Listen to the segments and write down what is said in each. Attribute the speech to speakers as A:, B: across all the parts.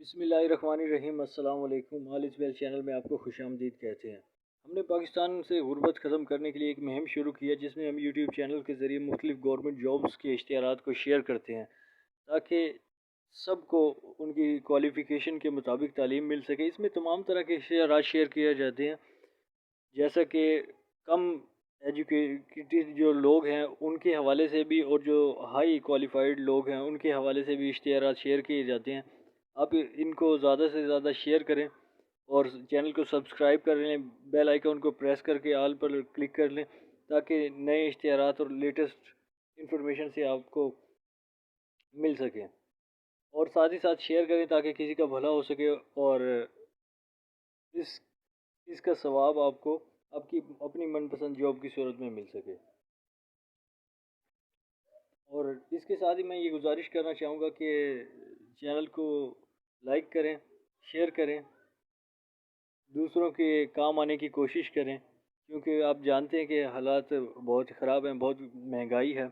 A: بسم اللہ الرحمن الرحیم۔ السلام علیکم۔ آل از ویل چینل میں آپ کو خوش آمدید کہتے ہیں۔ ہم نے پاکستان سے غربت ختم کرنے کے لیے ایک مہم شروع کی ہے، جس میں ہم یوٹیوب چینل کے ذریعے مختلف گورنمنٹ جابز کے اشتہارات کو شیئر کرتے ہیں تاکہ سب کو ان کی کوالیفیکیشن کے مطابق تعلیم مل سکے۔ اس میں تمام طرح کے اشتہارات شیئر کیے جاتے ہیں، جیسا کہ کم ایجوکیٹڈ جو لوگ ہیں ان کے حوالے سے بھی، اور جو ہائی کوالیفائڈ لوگ ہیں ان کے حوالے سے بھی اشتہارات شیئر کیے جاتے ہیں۔ آپ ان کو زیادہ سے زیادہ شیئر کریں اور چینل کو سبسکرائب کر لیں، بیل آئیکن کو پریس کر کے آل پر کلک کر لیں تاکہ نئے اشتہارات اور لیٹسٹ انفارمیشن سے آپ کو مل سکیں، اور ساتھ ہی ساتھ شیئر کریں تاکہ کسی کا بھلا ہو سکے، اور اس کا ثواب آپ کو آپ کی اپنی من پسند جاب کی صورت میں مل سکے۔ اور اس کے ساتھ ہی میں یہ گزارش کرنا چاہوں گا کہ چینل کو لائک کریں، شیئر کریں، دوسروں کے کام آنے کی کوشش کریں، کیونکہ آپ جانتے ہیں کہ حالات بہت خراب ہیں، بہت مہنگائی ہے۔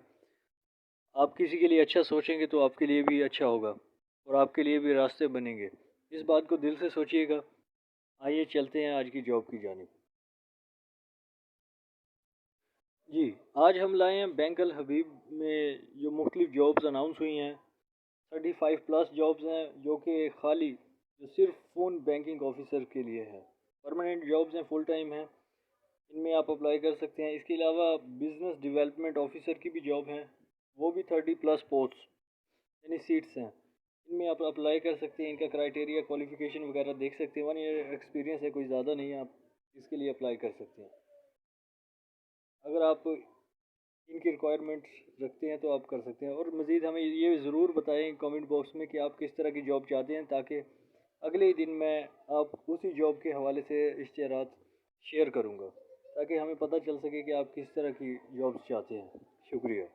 A: آپ کسی کے لیے اچھا سوچیں گے تو آپ کے لیے بھی اچھا ہوگا اور آپ کے لیے بھی راستے بنیں گے۔ اس بات کو دل سے سوچیے گا۔ آئیے چلتے ہیں آج کی جاب کی جانب۔ جی، آج ہم لائے ہیں بینک الحبیب میں جو مختلف جابز اناؤنس ہوئی ہیں۔ 35+ جابز ہیں جو کہ خالی جو صرف فون بینکنگ آفیسر کے لیے ہے۔ پرماننٹ جابز ہیں، فل ٹائم ہیں، ان میں آپ اپلائی کر سکتے ہیں۔ اس کے علاوہ بزنس ڈیولپمنٹ آفیسر کی بھی جاب ہیں، وہ بھی 30+ پوسٹ یعنی سیٹس ہیں، ان میں آپ اپلائی کر سکتے ہیں۔ ان کا کرائٹیریا کوالیفیکیشن وغیرہ دیکھ سکتے ہیں، 1 ایئر ایکسپیرینس ہے، کوئی زیادہ نہیں ہے، آپ اس کے لیے اپلائی کر سکتے ہیں۔ اگر آپ ان کی ریکوائرمنٹ رکھتے ہیں تو آپ کر سکتے ہیں، اور مزید ہمیں یہ ضرور بتائیں کامنٹ باکس میں کہ آپ کس طرح کی جاب چاہتے ہیں، تاکہ اگلے دن میں آپ اسی جاب کے حوالے سے اشتہارات شیئر کروں گا، تاکہ ہمیں پتہ چل سکے کہ آپ کس طرح کی جابز چاہتے ہیں۔ شکریہ۔